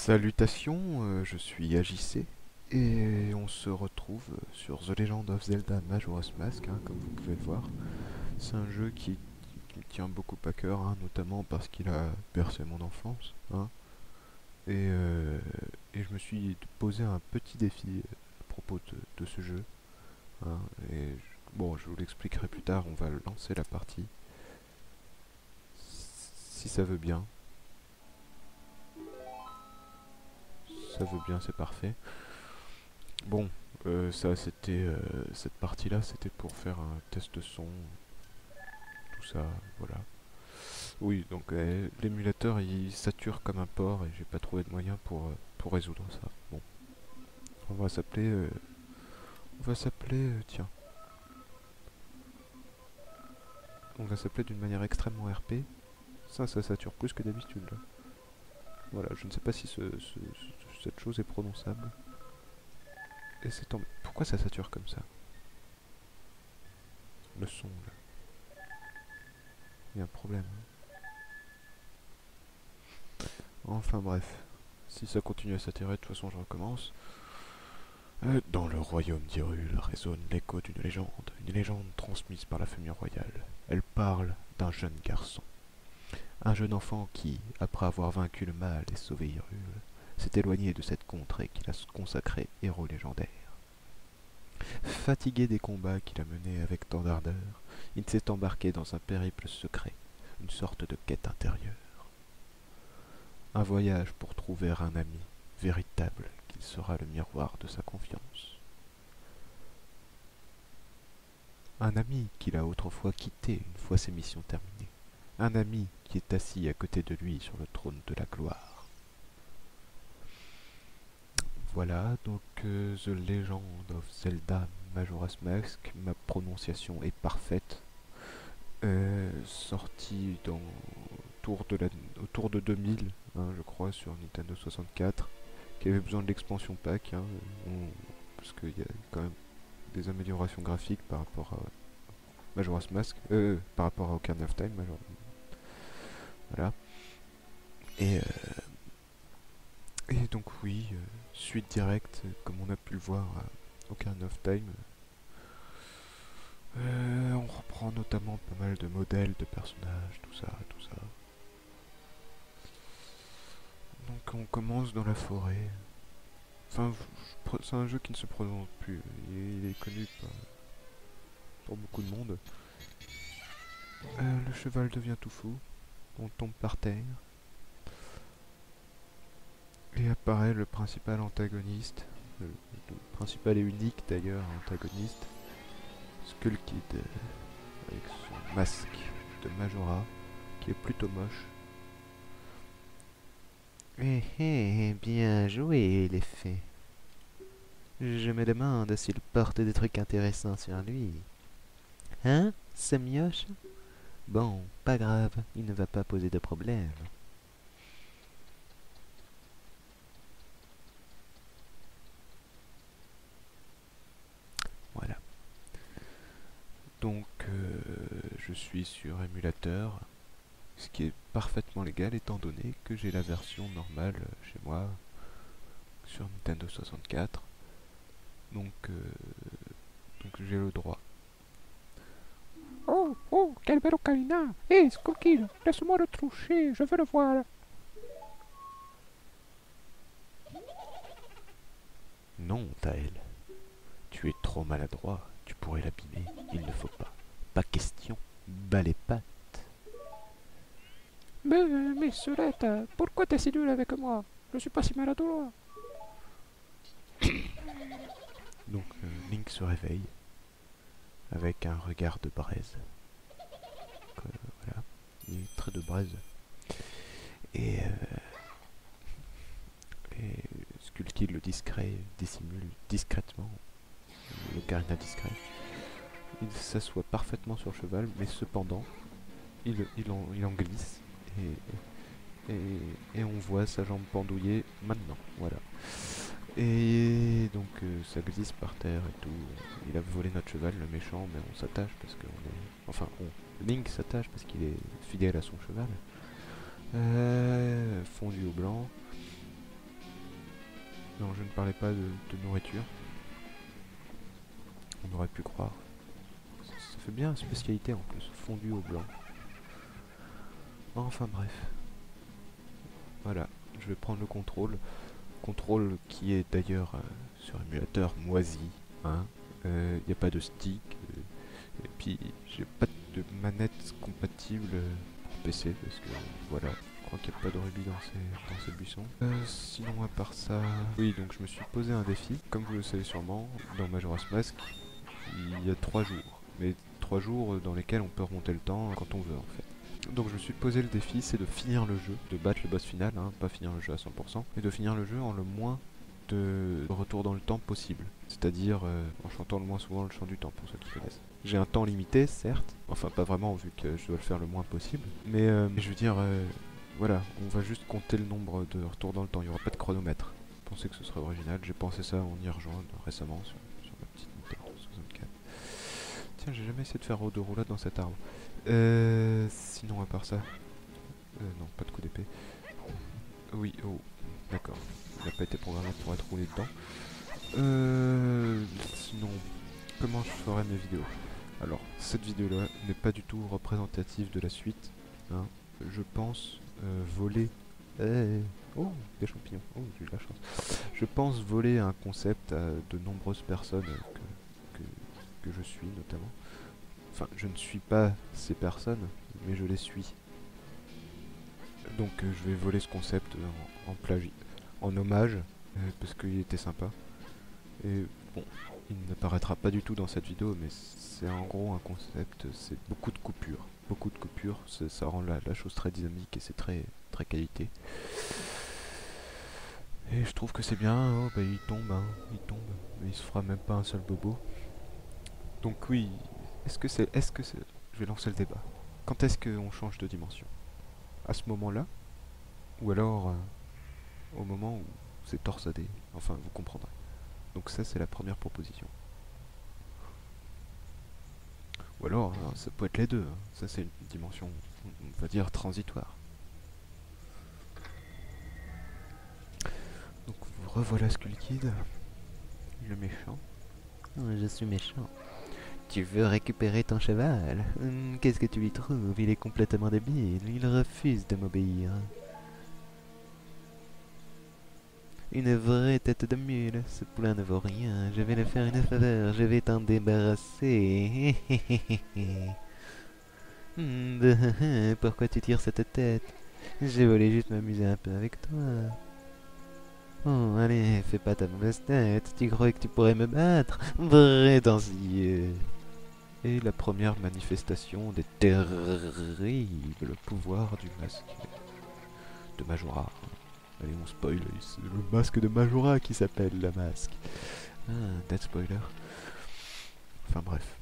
Salutations, je suis AJC et on se retrouve sur The Legend of Zelda Majora's Mask, hein, comme vous pouvez le voir. C'est un jeu qui me tient beaucoup à cœur, hein, notamment parce qu'il a bercé mon enfance, hein, et, euh, et je me suis posé un petit défi à propos de ce jeu, hein, bon, je vous l'expliquerai plus tard. On va lancer la partie, si ça veut bien. Ça veut bien, c'est parfait. Bon, ça c'était cette partie-là, c'était pour faire un test de son, tout ça, voilà. Oui, donc l'émulateur il sature comme un porc et j'ai pas trouvé de moyen pour résoudre ça. Bon, on va s'appeler, tiens, on va s'appeler d'une manière extrêmement RP. Ça sature plus que d'habitude là. Voilà, je ne sais pas si cette chose est prononçable. Et c'est tombé. Pourquoi ça sature comme ça? Le son là, il y a un problème. Enfin bref, si ça continue à saturer, de toute façon je recommence. Dans le royaume d'Hyrule résonne l'écho une légende transmise par la famille royale. Elle parle d'un jeune garçon, un jeune enfant qui, après avoir vaincu le mal et sauvé Hyrule, s'est éloigné de cette contrée qu'il a consacrée héros légendaire. Fatigué des combats qu'il a menés avec tant d'ardeur, il s'est embarqué dans un périple secret, une sorte de quête intérieure. Un voyage pour trouver un ami véritable qui sera le miroir de sa confiance. Un ami qu'il a autrefois quitté une fois ses missions terminées. Un ami qui est assis à côté de lui sur le trône de la gloire. Voilà, donc The Legend of Zelda Majora's Mask, ma prononciation est parfaite. Sorti autour de 2000, hein, je crois, sur Nintendo 64, qui avait besoin de l'expansion pack, hein, parce qu'il y a quand même des améliorations graphiques par rapport à Majora's Mask, par rapport à Ocarina of Time, voilà. Et, euh, et donc oui, suite directe, comme on a pu le voir à Ocarina of Time. On reprend notamment pas mal de modèles de personnages, tout ça, tout ça. Donc on commence dans la forêt. Enfin, c'est un jeu qui ne se présente plus. Il est connu par beaucoup de monde. Le cheval devient tout fou. On tombe par terre. Et apparaît le principal antagoniste. Le principal et unique d'ailleurs antagoniste. Skull Kid. Avec son masque de Majora. Qui est plutôt moche. Eh eh, bien joué les fées. Je me demande s'il porte des trucs intéressants sur lui. Hein, ce mioche? Bon, pas grave, il ne va pas poser de problème. Voilà. Donc, je suis sur émulateur, ce qui est parfaitement légal étant donné que j'ai la version normale chez moi sur Nintendo 64. Donc j'ai le droit. Oh, oh, quel bel ocarina! Hé, Skullkid, laisse-moi le toucher, je veux le voir. Non, Taël, tu es trop maladroit, tu pourrais l'abîmer, il ne faut pas. Pas question, bas les pattes. Mais Solette, pourquoi t'es si nul avec moi? Je suis pas si maladroit. Donc Link se réveille avec un regard de braise. Voilà, il est très de braise. Et, et Skullkid le discret dissimule discrètement l'ocarina discret. Il s'assoit parfaitement sur le cheval, mais cependant, il en glisse. Et on voit sa jambe pendouillée maintenant. Voilà. Et donc ça glisse par terre et tout. Il a volé notre cheval, le méchant, mais on s'attache parce qu'on est... Enfin, Link s'attache parce qu'il est fidèle à son cheval. Fondu au blanc. Non, je ne parlais pas de nourriture. On aurait pu croire. Ça fait bien spécialité en plus, fondu au blanc. Enfin bref. Voilà, je vais prendre le contrôle. Contrôle qui est d'ailleurs sur émulateur moisi. Hein. Y a pas de stick. Et puis j'ai pas de manette compatible pour PC parce que voilà. Je crois qu'il n'y a pas de rubis dans ces buissons. Sinon à part ça... Oui, donc je me suis posé un défi. Comme vous le savez sûrement, dans Majora's Mask, il y a 3 jours. Mais 3 jours dans lesquels on peut remonter le temps quand on veut en fait. Donc je me suis posé le défi, c'est de finir le jeu, de battre le boss final, hein, pas finir le jeu à 100%, mais de finir le jeu en le moins de retour dans le temps possible. C'est-à-dire en chantant le moins souvent le chant du temps, pour ceux qui connaissent. J'ai un temps limité, certes, enfin pas vraiment vu que je dois le faire le moins possible, mais je veux dire, voilà, on va juste compter le nombre de retours dans le temps, il n'y aura pas de chronomètre. Je pensais que ce serait original, j'ai pensé ça en y rejoignant récemment sur ma petite Nintendo 64. Tiens, j'ai jamais essayé de faire de roulade dans cet arbre. Sinon à part ça... non, pas de coup d'épée. Oui, oh, d'accord. Il n'a pas été programmé pour être roulé dedans. Sinon, comment je ferai mes vidéos? Alors, cette vidéo-là n'est pas du tout représentative de la suite. Hein. Je pense voler... Oh, des champignons. Oh, j'ai eu de la chance. Je pense voler un concept à de nombreuses personnes que je suis notamment. Enfin, je ne suis pas ces personnes, mais je les suis. Donc je vais voler ce concept en plagiat, en hommage, parce qu'il était sympa. Et bon, il n'apparaîtra pas du tout dans cette vidéo, mais c'est en gros un concept, c'est beaucoup de coupures. Beaucoup de coupures, ça rend la chose très dynamique et c'est très, très qualité. Et je trouve que c'est bien, oh bah il tombe, hein, mais il se fera même pas un seul bobo. Donc oui, est-ce que c'est... Je vais lancer le débat. Quand est-ce qu'on change de dimension? À ce moment-là? Ou alors au moment où c'est torsadé? Enfin, vous comprendrez. Donc ça, c'est la première proposition. Ou alors, ça peut être les deux. Hein. Ça, c'est une dimension, on va dire, transitoire. Donc revoilà Skullkid, le méchant. Je suis méchant. Tu veux récupérer ton cheval? Qu'est-ce que tu lui trouves? Il est complètement débile. Il refuse de m'obéir. Une vraie tête de mule. Ce poulain ne vaut rien. Je vais le faire une faveur. Je vais t'en débarrasser. Pourquoi tu tires cette tête? Je voulais juste m'amuser un peu avec toi. Oh, allez, fais pas ta mauvaise tête. Tu crois que tu pourrais me battre? Prétentieux. Et la première manifestation des terribles pouvoirs du masque de Majora. Allez, on spoil, c'est le masque de Majora qui s'appelle la masque. Ah, dead spoiler. Enfin bref.